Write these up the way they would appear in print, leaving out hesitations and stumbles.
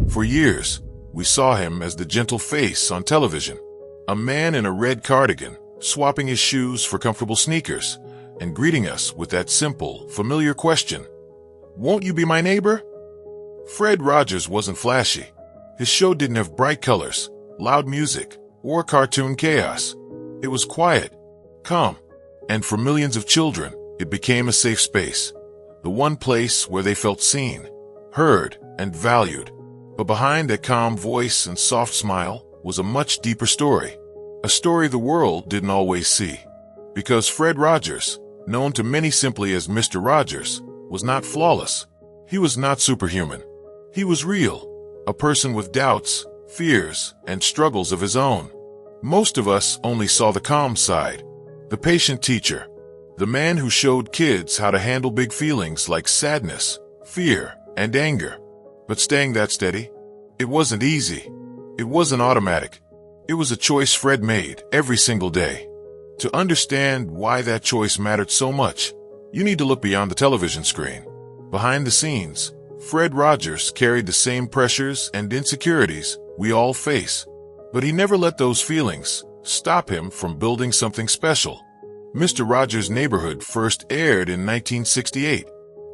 For years, we saw him as the gentle face on television, a man in a red cardigan, swapping his shoes for comfortable sneakers, and greeting us with that simple, familiar question, "Won't you be my neighbor?" Fred Rogers wasn't flashy. His show didn't have bright colors, loud music, or cartoon chaos. It was quiet, calm, and for millions of children, it became a safe space, the one place where they felt seen, heard, and valued. But behind that calm voice and soft smile was a much deeper story, a story the world didn't always see. Because Fred Rogers, known to many simply as Mr. Rogers, was not flawless. He was not superhuman. He was real, a person with doubts, fears, and struggles of his own. Most of us only saw the calm side, the patient teacher, the man who showed kids how to handle big feelings like sadness, fear, and anger. But staying that steady, it wasn't easy. It wasn't automatic. It was a choice Fred made every single day. To understand why that choice mattered so much, you need to look beyond the television screen. Behind the scenes, Fred Rogers carried the same pressures and insecurities we all face. But he never let those feelings stop him from building something special. Mr. Rogers' Neighborhood first aired in 1968,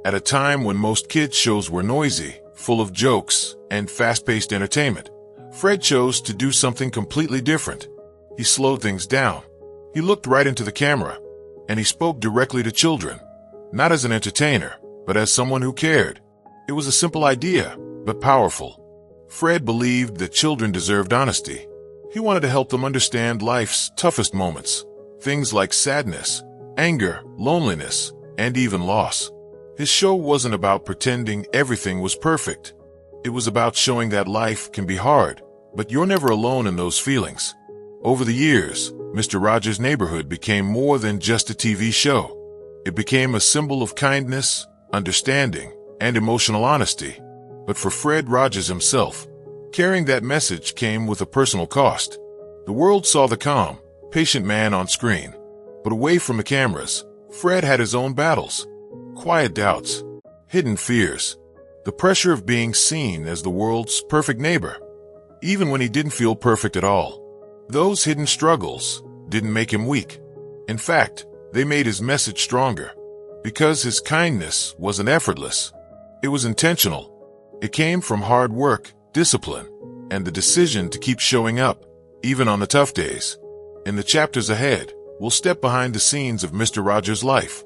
at a time when most kids' shows were noisy, full of jokes, and fast-paced entertainment. Fred chose to do something completely different. He slowed things down. He looked right into the camera, and he spoke directly to children, not as an entertainer, but as someone who cared. It was a simple idea, but powerful. Fred believed that children deserved honesty. He wanted to help them understand life's toughest moments, things like sadness, anger, loneliness, and even loss. His show wasn't about pretending everything was perfect. It was about showing that life can be hard, but you're never alone in those feelings. Over the years, Mr. Rogers' Neighborhood became more than just a TV show. It became a symbol of kindness, understanding, and emotional honesty. But for Fred Rogers himself, carrying that message came with a personal cost. The world saw the calm, patient man on screen. But away from the cameras, Fred had his own battles. Quiet doubts, hidden fears, the pressure of being seen as the world's perfect neighbor, even when he didn't feel perfect at all. Those hidden struggles didn't make him weak. In fact, they made his message stronger. Because his kindness wasn't effortless. It was intentional. It came from hard work, discipline, and the decision to keep showing up, even on the tough days. In the chapters ahead, we'll step behind the scenes of Mr. Rogers' life.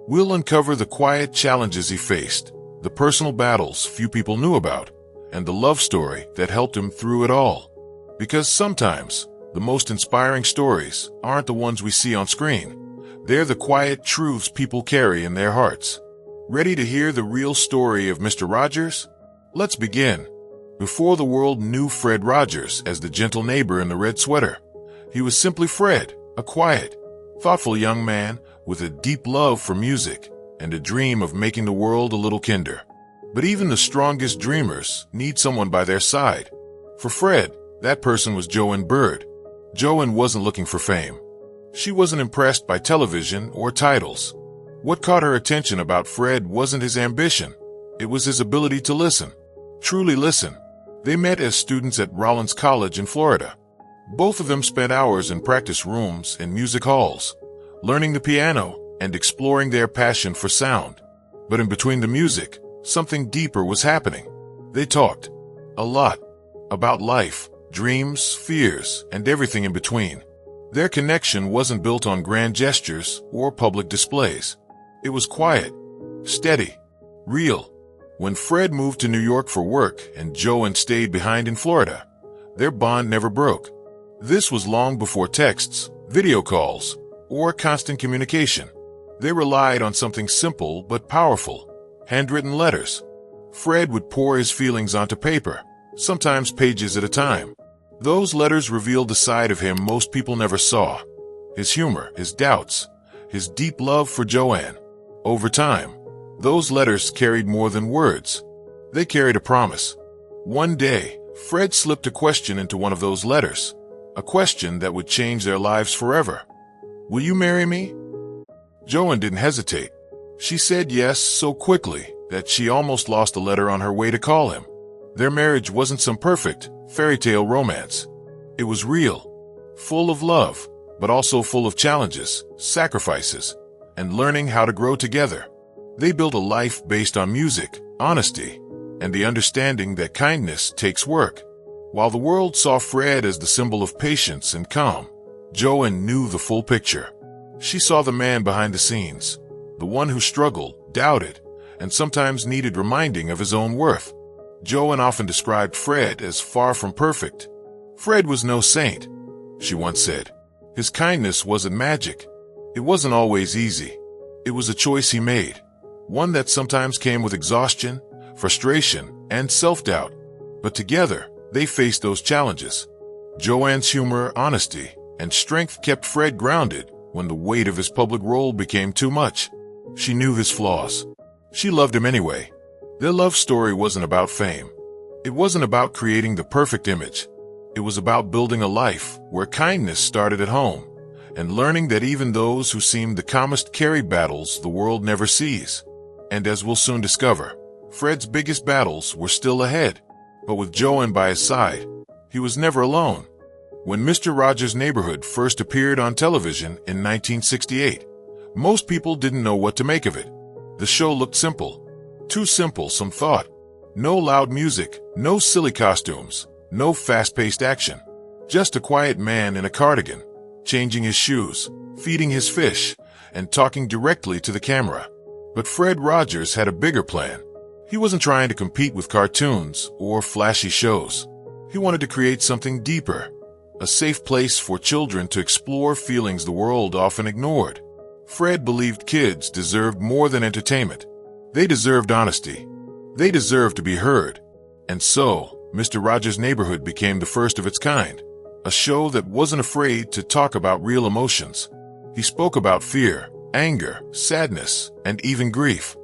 We'll uncover the quiet challenges he faced, the personal battles few people knew about, and the love story that helped him through it all. Because sometimes, the most inspiring stories aren't the ones we see on screen. They're the quiet truths people carry in their hearts. Ready to hear the real story of Mr. Rogers? Let's begin. Before the world knew Fred Rogers as the gentle neighbor in the red sweater, he was simply Fred, a quiet, thoughtful young man with a deep love for music and a dream of making the world a little kinder. But even the strongest dreamers need someone by their side. For Fred, that person was Joanne Bird. Joanne wasn't looking for fame. She wasn't impressed by television or titles. What caught her attention about Fred wasn't his ambition. It was his ability to listen. Truly listen. They met as students at Rollins College in Florida. Both of them spent hours in practice rooms and music halls, learning the piano and exploring their passion for sound. But in between the music, something deeper was happening. They talked a lot about life, dreams, fears, and everything in between. Their connection wasn't built on grand gestures or public displays. It was quiet, steady, real. When Fred moved to New York for work and Joanne stayed behind in Florida, their bond never broke. This was long before texts, video calls, or constant communication. They relied on something simple but powerful, handwritten letters. Fred would pour his feelings onto paper, sometimes pages at a time. Those letters revealed the side of him most people never saw. His humor, his doubts, his deep love for Joanne. Over time, those letters carried more than words. They carried a promise. One day, Fred slipped a question into one of those letters, a question that would change their lives forever. "Will you marry me?" Joanne didn't hesitate. She said yes so quickly that she almost lost the letter on her way to call him. Their marriage wasn't some perfect fairy tale romance. It was real, full of love, but also full of challenges, sacrifices, and learning how to grow together. They built a life based on music, honesty, and the understanding that kindness takes work. While the world saw Fred as the symbol of patience and calm, Joanne knew the full picture. She saw the man behind the scenes, the one who struggled, doubted, and sometimes needed reminding of his own worth. Joanne often described Fred as far from perfect. Fred was no saint, she once said. His kindness wasn't magic. It wasn't always easy. It was a choice he made, one that sometimes came with exhaustion, frustration, and self-doubt. But together, they faced those challenges. Joanne's humor, honesty, and strength kept Fred grounded when the weight of his public role became too much. She knew his flaws. She loved him anyway. Their love story wasn't about fame. It wasn't about creating the perfect image. It was about building a life where kindness started at home, and learning that even those who seem the calmest carry battles the world never sees. And as we'll soon discover, Fred's biggest battles were still ahead. But with Joanne by his side, he was never alone. When Mr. Rogers' Neighborhood first appeared on television in 1968, most people didn't know what to make of it. The show looked simple. Too simple, some thought. No loud music, no silly costumes, no fast-paced action. Just a quiet man in a cardigan, changing his shoes, feeding his fish, and talking directly to the camera. But Fred Rogers had a bigger plan. He wasn't trying to compete with cartoons or flashy shows. He wanted to create something deeper, a safe place for children to explore feelings the world often ignored. Fred believed kids deserved more than entertainment. They deserved honesty. They deserved to be heard. And so, Mr. Rogers' Neighborhood became the first of its kind, a show that wasn't afraid to talk about real emotions. He spoke about fear, anger, sadness, and even grief.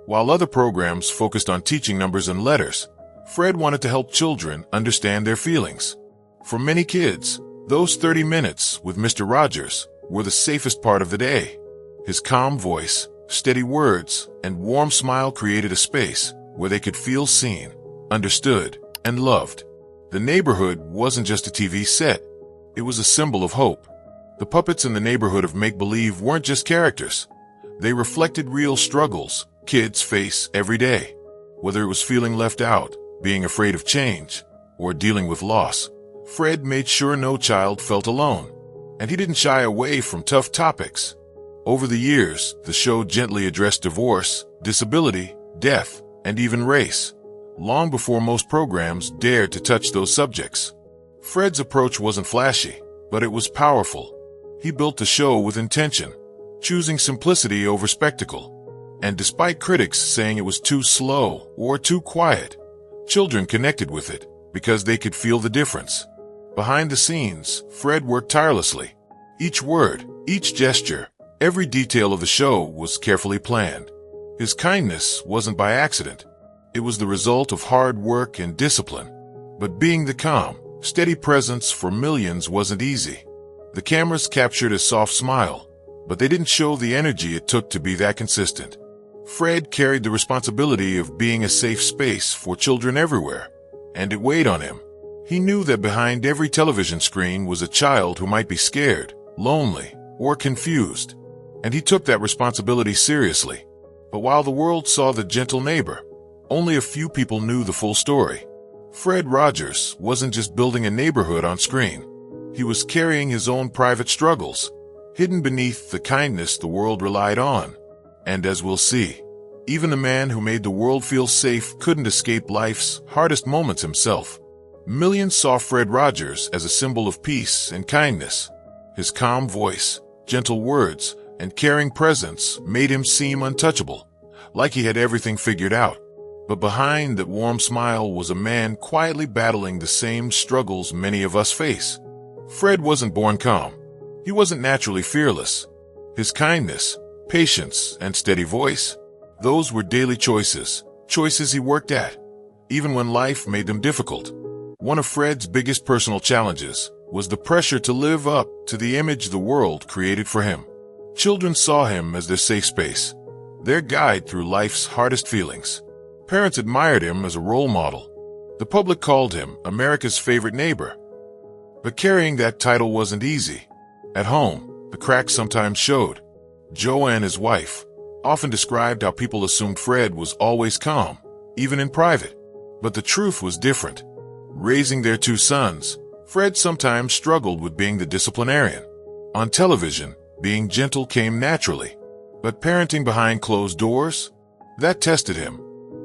While other programs focused on teaching numbers and letters, Fred wanted to help children understand their feelings. For many kids, those 30 minutes with Mr. Rogers were the safest part of the day. His calm voice, steady words, and warm smile created a space where they could feel seen, understood, and loved. The neighborhood wasn't just a TV set. It was a symbol of hope. The puppets in the neighborhood of make-believe weren't just characters. They reflected real struggles kids face every day. Whether it was feeling left out, being afraid of change, or dealing with loss, Fred made sure no child felt alone. And he didn't shy away from tough topics. Over the years, the show gently addressed divorce, disability, death, and even race, long before most programs dared to touch those subjects. Fred's approach wasn't flashy, but it was powerful. He built the show with intention, choosing simplicity over spectacle. And despite critics saying it was too slow or too quiet, children connected with it because they could feel the difference. Behind the scenes, Fred worked tirelessly. Each word, each gesture, every detail of the show was carefully planned. His kindness wasn't by accident. It was the result of hard work and discipline. But being the calm, steady presence for millions wasn't easy. The cameras captured his soft smile, but they didn't show the energy it took to be that consistent. Fred carried the responsibility of being a safe space for children everywhere, and it weighed on him. He knew that behind every television screen was a child who might be scared, lonely, or confused, and he took that responsibility seriously. But while the world saw the gentle neighbor, only a few people knew the full story. Fred Rogers wasn't just building a neighborhood on screen. He was carrying his own private struggles, hidden beneath the kindness the world relied on. And as we'll see, even the man who made the world feel safe couldn't escape life's hardest moments himself. Millions saw Fred Rogers as a symbol of peace and kindness. His calm voice, gentle words, and caring presence made him seem untouchable, like he had everything figured out. But behind that warm smile was a man quietly battling the same struggles many of us face. Fred wasn't born calm. He wasn't naturally fearless. His kindness, patience, and steady voice, those were daily choices he worked at, even when life made them difficult. One of Fred's biggest personal challenges was the pressure to live up to the image the world created for him. Children saw him as their safe space, their guide through life's hardest feelings. Parents admired him as a role model. The public called him America's favorite neighbor. But carrying that title wasn't easy. At home, the cracks sometimes showed. Joanne, his wife, often described how people assumed Fred was always calm, even in private. But the truth was different. Raising their two sons, Fred sometimes struggled with being the disciplinarian. On television, being gentle came naturally. But parenting behind closed doors? That tested him.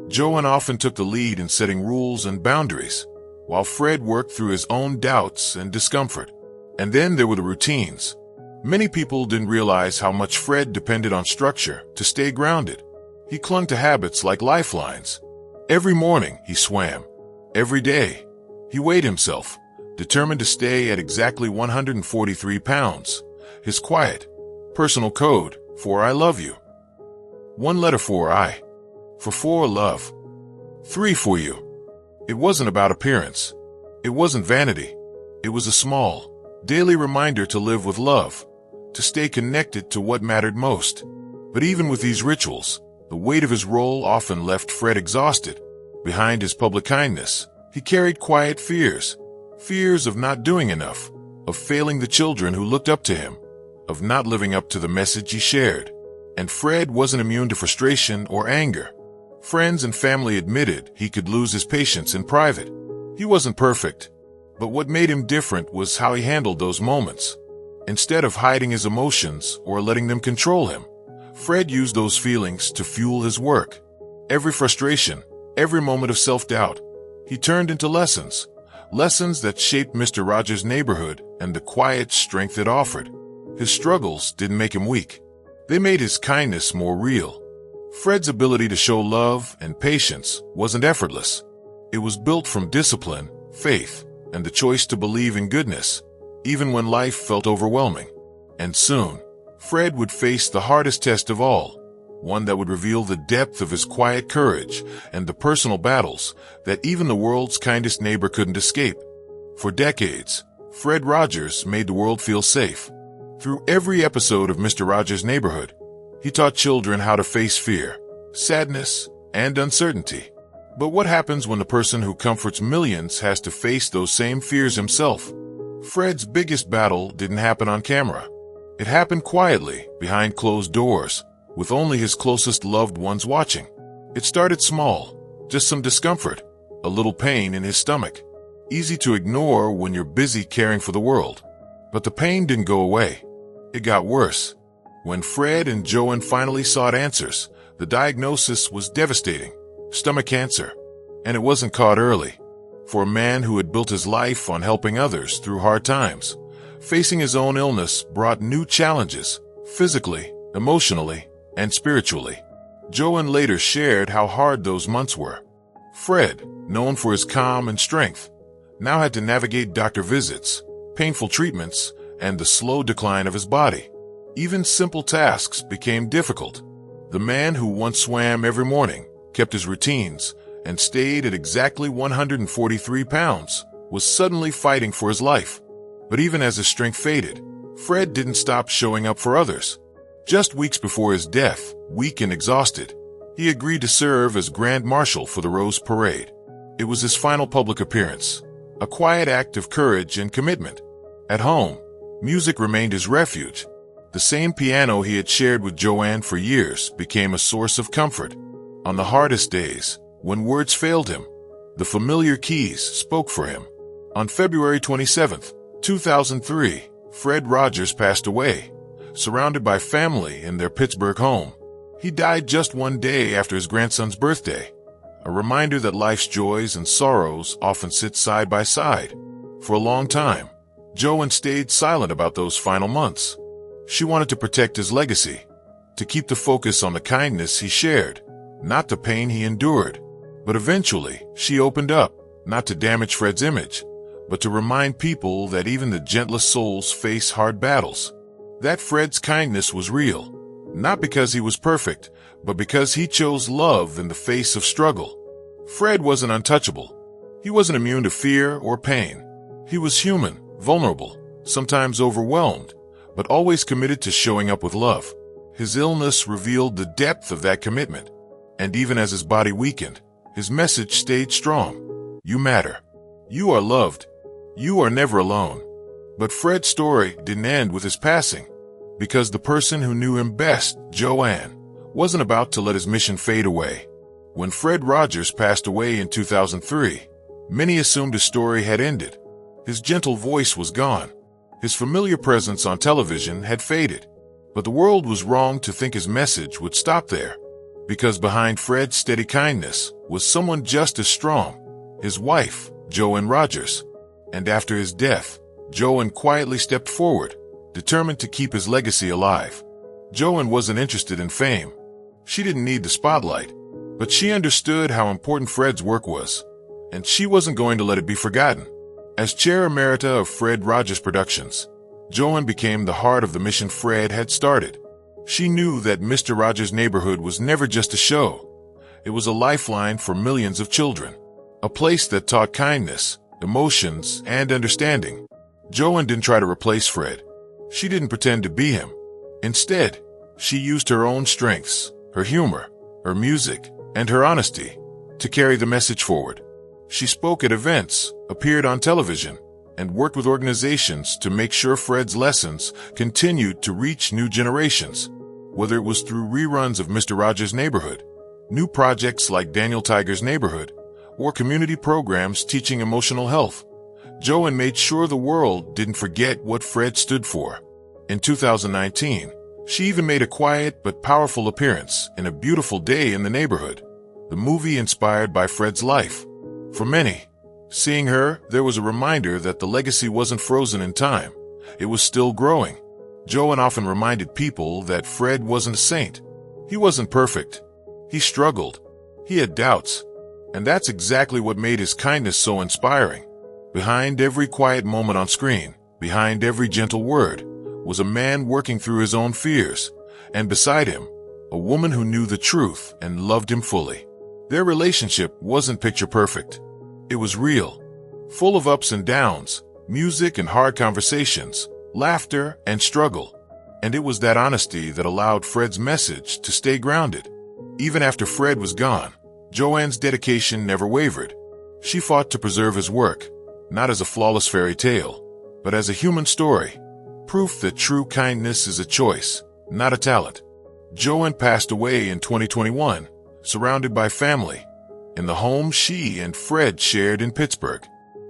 Joanne often took the lead in setting rules and boundaries, while Fred worked through his own doubts and discomfort. And then there were the routines. Many people didn't realize how much Fred depended on structure to stay grounded. He clung to habits like lifelines. Every morning, he swam. Every day, he weighed himself, determined to stay at exactly 143 pounds. His quiet, personal code for I love you. 1 letter for I. For 4, love. 3, for you. It wasn't about appearance. It wasn't vanity. It was a small, daily reminder to live with love, to stay connected to what mattered most. But even with these rituals, the weight of his role often left Fred exhausted. Behind his public kindness, he carried quiet fears. Fears of not doing enough, of failing the children who looked up to him, of not living up to the message he shared. And Fred wasn't immune to frustration or anger. Friends and family admitted he could lose his patience in private. He wasn't perfect, but what made him different was how he handled those moments. Instead of hiding his emotions or letting them control him, Fred used those feelings to fuel his work. Every frustration, every moment of self-doubt, he turned into lessons. Lessons that shaped Mr. Rogers' neighborhood and the quiet strength it offered. His struggles didn't make him weak. They made his kindness more real. Fred's ability to show love and patience wasn't effortless. It was built from discipline, faith, and the choice to believe in goodness, even when life felt overwhelming. And soon, Fred would face the hardest test of all, one that would reveal the depth of his quiet courage and the personal battles that even the world's kindest neighbor couldn't escape. For decades, Fred Rogers made the world feel safe. Through every episode of Mr. Rogers' Neighborhood, he taught children how to face fear, sadness, and uncertainty. But what happens when the person who comforts millions has to face those same fears himself? Fred's biggest battle didn't happen on camera. It happened quietly, behind closed doors, with only his closest loved ones watching. It started small, just some discomfort, a little pain in his stomach. Easy to ignore when you're busy caring for the world. But the pain didn't go away. It got worse. When Fred and Joanne finally sought answers, the diagnosis was devastating. Stomach cancer. And it wasn't caught early. For a man who had built his life on helping others through hard times, facing his own illness brought new challenges, physically, emotionally, and spiritually. Joanne later shared how hard those months were. Fred, known for his calm and strength, now had to navigate doctor visits, painful treatments, and the slow decline of his body. Even simple tasks became difficult. The man who once swam every morning, kept his routines, and stayed at exactly 143 pounds, was suddenly fighting for his life. But even as his strength faded, Fred didn't stop showing up for others. Just weeks before his death, weak and exhausted, he agreed to serve as Grand Marshal for the Rose Parade. It was his final public appearance, a quiet act of courage and commitment. At home, music remained his refuge. The same piano he had shared with Joanne for years became a source of comfort. On the hardest days, when words failed him, the familiar keys spoke for him. On February 27, 2003, Fred Rogers passed away, surrounded by family in their Pittsburgh home. He died just one day after his grandson's birthday, a reminder that life's joys and sorrows often sit side by side. For a long time, Joanne stayed silent about those final months. She wanted to protect his legacy, to keep the focus on the kindness he shared, not the pain he endured. But eventually, she opened up, not to damage Fred's image, but to remind people that even the gentlest souls face hard battles. That Fred's kindness was real, not because he was perfect, but because he chose love in the face of struggle. Fred wasn't untouchable. He wasn't immune to fear or pain. He was human, vulnerable, sometimes overwhelmed, but always committed to showing up with love. His illness revealed the depth of that commitment, and even as his body weakened, his message stayed strong. You matter. You are loved. You are never alone. But Fred's story didn't end with his passing, because the person who knew him best, Joanne, wasn't about to let his mission fade away. When Fred Rogers passed away in 2003, many assumed his story had ended. His gentle voice was gone. His familiar presence on television had faded. But the world was wrong to think his message would stop there, because behind Fred's steady kindness was someone just as strong, his wife, Joanne Rogers. And after his death, Joanne quietly stepped forward, determined to keep his legacy alive. Joanne wasn't interested in fame. She didn't need the spotlight, but she understood how important Fred's work was, and she wasn't going to let it be forgotten. As chair emerita of Fred Rogers Productions, Joanne became the heart of the mission Fred had started. She knew that Mr. Rogers' Neighborhood was never just a show. It was a lifeline for millions of children, a place that taught kindness, emotions, and understanding. Joanne didn't try to replace Fred. She didn't pretend to be him. Instead, she used her own strengths, her humor, her music, and her honesty to carry the message forward. She spoke at events, appeared on television, and worked with organizations to make sure Fred's lessons continued to reach new generations. Whether it was through reruns of Mr. Rogers' Neighborhood, new projects like Daniel Tiger's Neighborhood, or community programs teaching emotional health, Joanne made sure the world didn't forget what Fred stood for. In 2019, she even made a quiet but powerful appearance in A Beautiful Day in the Neighborhood, the movie inspired by Fred's life. For many, seeing her, there was a reminder that the legacy wasn't frozen in time. It was still growing. Joanne often reminded people that Fred wasn't a saint. He wasn't perfect. He struggled. He had doubts. And that's exactly what made his kindness so inspiring. Behind every quiet moment on screen, behind every gentle word, was a man working through his own fears. And beside him, a woman who knew the truth and loved him fully. Their relationship wasn't picture perfect. It was real, full of ups and downs, music and hard conversations, laughter and struggle. And it was that honesty that allowed Fred's message to stay grounded. Even after Fred was gone, Joanne's dedication never wavered. She fought to preserve his work, not as a flawless fairy tale, but as a human story, proof that true kindness is a choice, not a talent. Joanne passed away in 2021, surrounded by family, in the home she and Fred shared in Pittsburgh.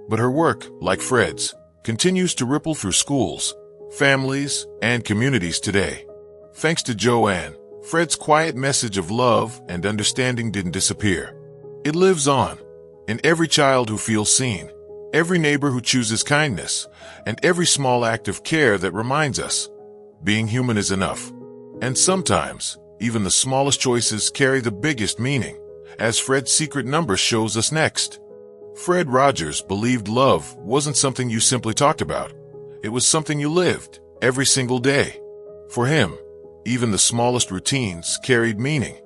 But her work, like Fred's, continues to ripple through schools, families, and communities today. Thanks to Joanne, Fred's quiet message of love and understanding didn't disappear. It lives on, in every child who feels seen, every neighbor who chooses kindness, and every small act of care that reminds us, being human is enough. And sometimes, even the smallest choices carry the biggest meaning, as Fred's secret number shows us next. Fred Rogers believed love wasn't something you simply talked about. It was something you lived, every single day. For him, even the smallest routines carried meaning.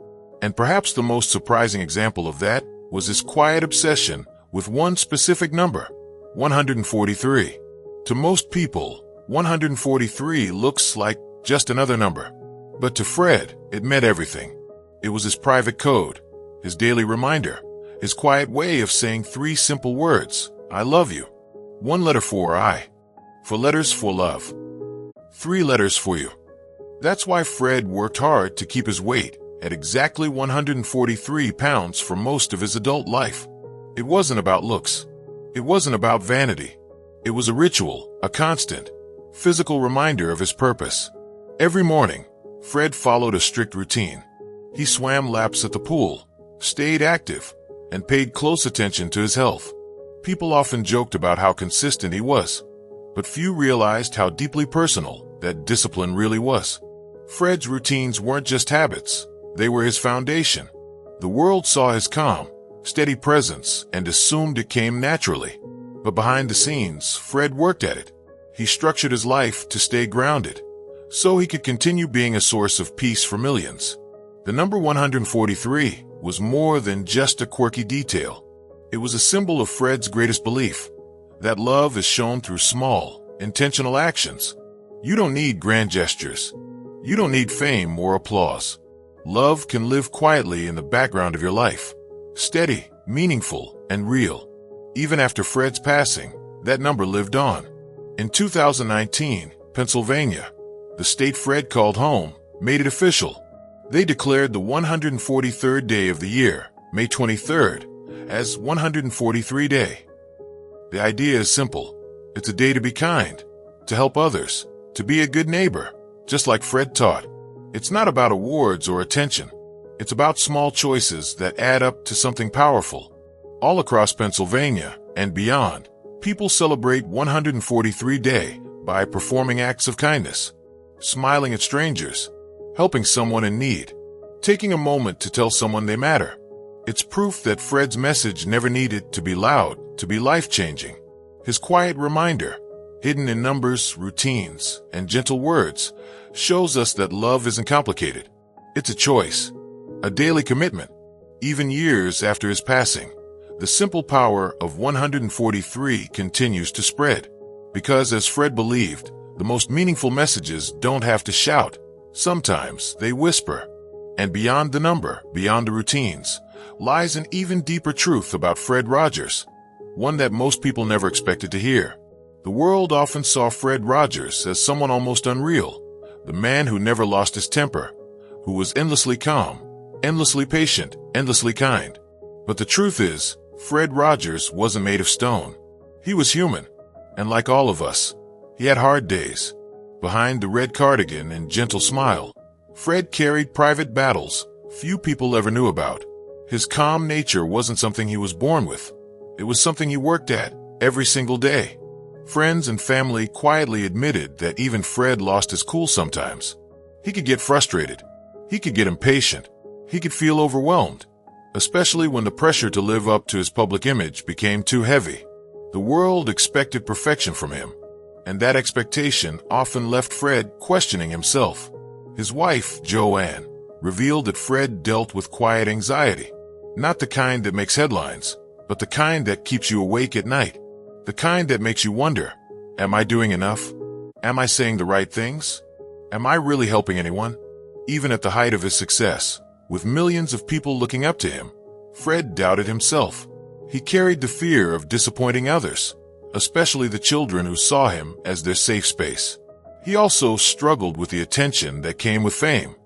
And perhaps the most surprising example of that was his quiet obsession with one specific number, 143. To most people, 143 looks like just another number. But to Fred, it meant everything. It was his private code, his daily reminder, his quiet way of saying 3 simple words, I love you. 1 letter for I. 4 letters for love. 3 letters for you. That's why Fred worked hard to keep his weight at exactly 143 pounds for most of his adult life. It wasn't about looks. It wasn't about vanity. It was a ritual, a constant, physical reminder of his purpose. Every morning, Fred followed a strict routine. He swam laps at the pool, stayed active, and paid close attention to his health. People often joked about how consistent he was, but few realized how deeply personal that discipline really was. Fred's routines weren't just habits, they were his foundation. The world saw his calm, steady presence and assumed it came naturally. But behind the scenes, Fred worked at it. He structured his life to stay grounded, so he could continue being a source of peace for millions. The number 143 was more than just a quirky detail. It was a symbol of Fred's greatest belief, that love is shown through small, intentional actions. You don't need grand gestures. You don't need fame or applause. Love can live quietly in the background of your life, steady, meaningful, and real. Even after Fred's passing, that number lived on. In 2019, Pennsylvania, the state Fred called home, made it official. They declared the 143rd day of the year, May 23rd, as 143 Day. The idea is simple. It's a day to be kind, to help others, to be a good neighbor, just like Fred taught. It's not about awards or attention. It's about small choices that add up to something powerful. All across Pennsylvania and beyond, people celebrate 143 Day by performing acts of kindness, smiling at strangers, helping someone in need, taking a moment to tell someone they matter. It's proof that Fred's message never needed to be loud to be life-changing. His quiet reminder, hidden in numbers, routines, and gentle words, shows us that love isn't complicated. It's a choice, a daily commitment. Even years after his passing, the simple power of 143 continues to spread. Because as Fred believed, the most meaningful messages don't have to shout. Sometimes they whisper. And beyond the number, beyond the routines, lies an even deeper truth about Fred Rogers, one that most people never expected to hear. The world often saw Fred Rogers as someone almost unreal, the man who never lost his temper, who was endlessly calm, endlessly patient, endlessly kind. But the truth is, Fred Rogers wasn't made of stone. He was human, and like all of us, he had hard days. Behind the red cardigan and gentle smile, Fred carried private battles few people ever knew about. His calm nature wasn't something he was born with. It was something he worked at every single day. Friends and family quietly admitted that even Fred lost his cool sometimes. He could get frustrated. He could get impatient. He could feel overwhelmed, especially when the pressure to live up to his public image became too heavy. The world expected perfection from him, and that expectation often left Fred questioning himself. His wife, Joanne, revealed that Fred dealt with quiet anxiety, not the kind that makes headlines, but the kind that keeps you awake at night, the kind that makes you wonder, am I doing enough? Am I saying the right things? Am I really helping anyone? Even at the height of his success, with millions of people looking up to him, Fred doubted himself. He carried the fear of disappointing others, especially the children who saw him as their safe space. He also struggled with the attention that came with fame.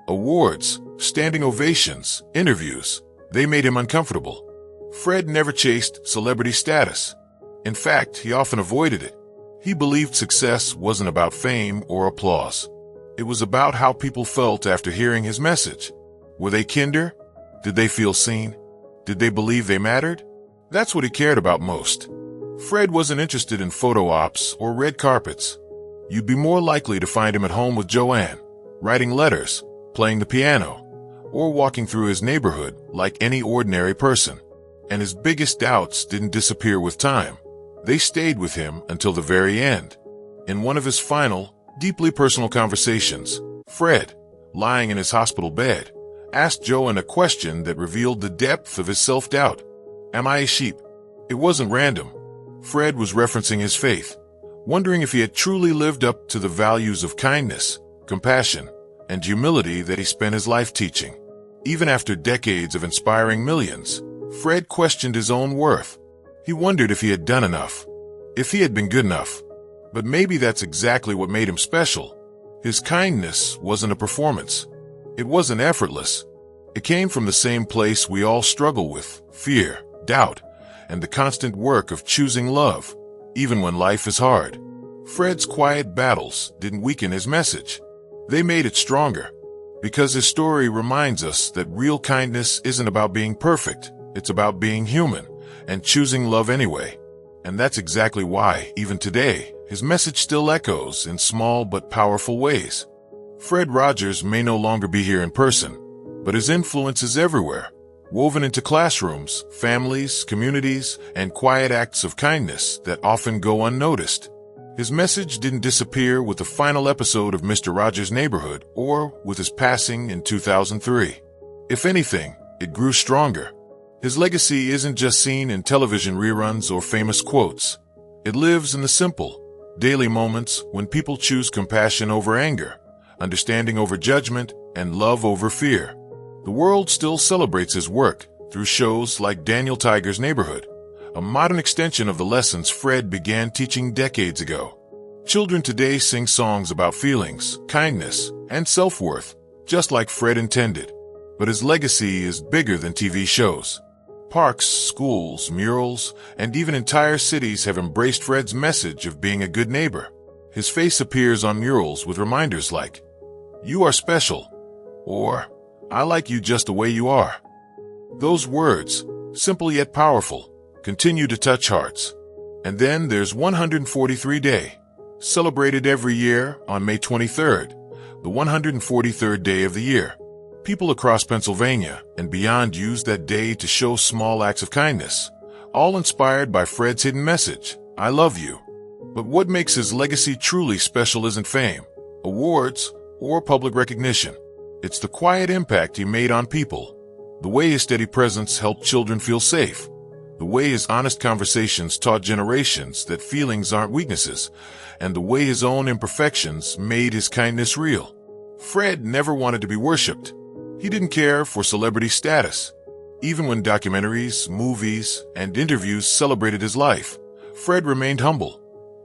Awards, standing ovations, interviews, they made him uncomfortable. Fred never chased celebrity status. In fact, he often avoided it. He believed success wasn't about fame or applause. It was about how people felt after hearing his message. Were they kinder? Did they feel seen? Did they believe they mattered? That's what he cared about most. Fred wasn't interested in photo ops or red carpets. You'd be more likely to find him at home with Joanne, writing letters, playing the piano, or walking through his neighborhood like any ordinary person. And his biggest doubts didn't disappear with time. They stayed with him until the very end. In one of his final, deeply personal conversations, Fred, lying in his hospital bed, asked Joanne a question that revealed the depth of his self-doubt. Am I a sheep? It wasn't random. Fred was referencing his faith, wondering if he had truly lived up to the values of kindness, compassion, and humility that he spent his life teaching. Even after decades of inspiring millions, Fred questioned his own worth. He wondered if he had done enough, if he had been good enough. But maybe that's exactly what made him special. His kindness wasn't a performance. It wasn't effortless. It came from the same place we all struggle with: fear, doubt, and the constant work of choosing love, even when life is hard. Fred's quiet battles didn't weaken his message. They made it stronger, because his story reminds us that real kindness isn't about being perfect. It's about being human and choosing love anyway. And that's exactly why, even today, his message still echoes in small but powerful ways. Fred Rogers may no longer be here in person, but his influence is everywhere, woven into classrooms, families, communities, and quiet acts of kindness that often go unnoticed. His message didn't disappear with the final episode of Mr. Rogers' Neighborhood or with his passing in 2003. If anything, it grew stronger. His legacy isn't just seen in television reruns or famous quotes. It lives in the simple, daily moments when people choose compassion over anger, understanding over judgment, and love over fear. The world still celebrates his work through shows like Daniel Tiger's Neighborhood, a modern extension of the lessons Fred began teaching decades ago. Children today sing songs about feelings, kindness, and self-worth, just like Fred intended. But his legacy is bigger than TV shows. Parks, schools, murals, and even entire cities have embraced Fred's message of being a good neighbor. His face appears on murals with reminders like, "You are special," or "I like you just the way you are." Those words, simple yet powerful, continue to touch hearts. And then there's 143 Day, celebrated every year on May 23rd, the 143rd day of the year. People across Pennsylvania and beyond use that day to show small acts of kindness, all inspired by Fred's hidden message, "I love you." But what makes his legacy truly special isn't fame, awards, or public recognition. It's the quiet impact he made on people, the way his steady presence helped children feel safe, the way his honest conversations taught generations that feelings aren't weaknesses, and the way his own imperfections made his kindness real. Fred never wanted to be worshipped. He didn't care for celebrity status. Even when documentaries, movies, and interviews celebrated his life, Fred remained humble,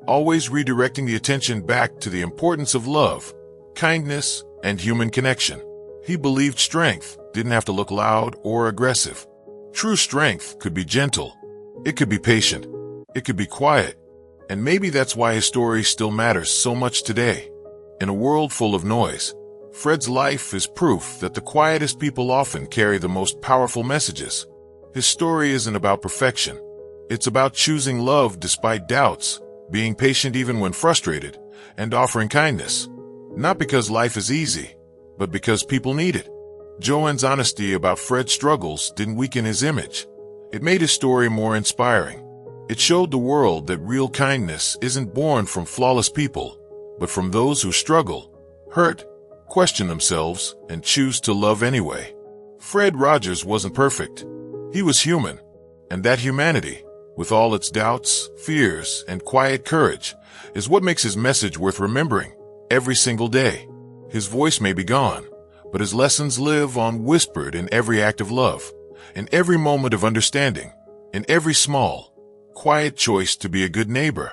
always redirecting the attention back to the importance of love, kindness, and human connection. He believed strength didn't have to look loud or aggressive. True strength could be gentle. It could be patient. It could be quiet. And maybe that's why his story still matters so much today. In a world full of noise, Fred's life is proof that the quietest people often carry the most powerful messages. His story isn't about perfection. It's about choosing love despite doubts, being patient even when frustrated, and offering kindness. Not because life is easy, but because people need it. Joanne's honesty about Fred's struggles didn't weaken his image. It made his story more inspiring. It showed the world that real kindness isn't born from flawless people, but from those who struggle, hurt, question themselves, and choose to love anyway. Fred Rogers wasn't perfect. He was human. And that humanity, with all its doubts, fears, and quiet courage, is what makes his message worth remembering every single day. His voice may be gone, but his lessons live on whispered in every act of love, in every moment of understanding, in every small, quiet choice to be a good neighbor.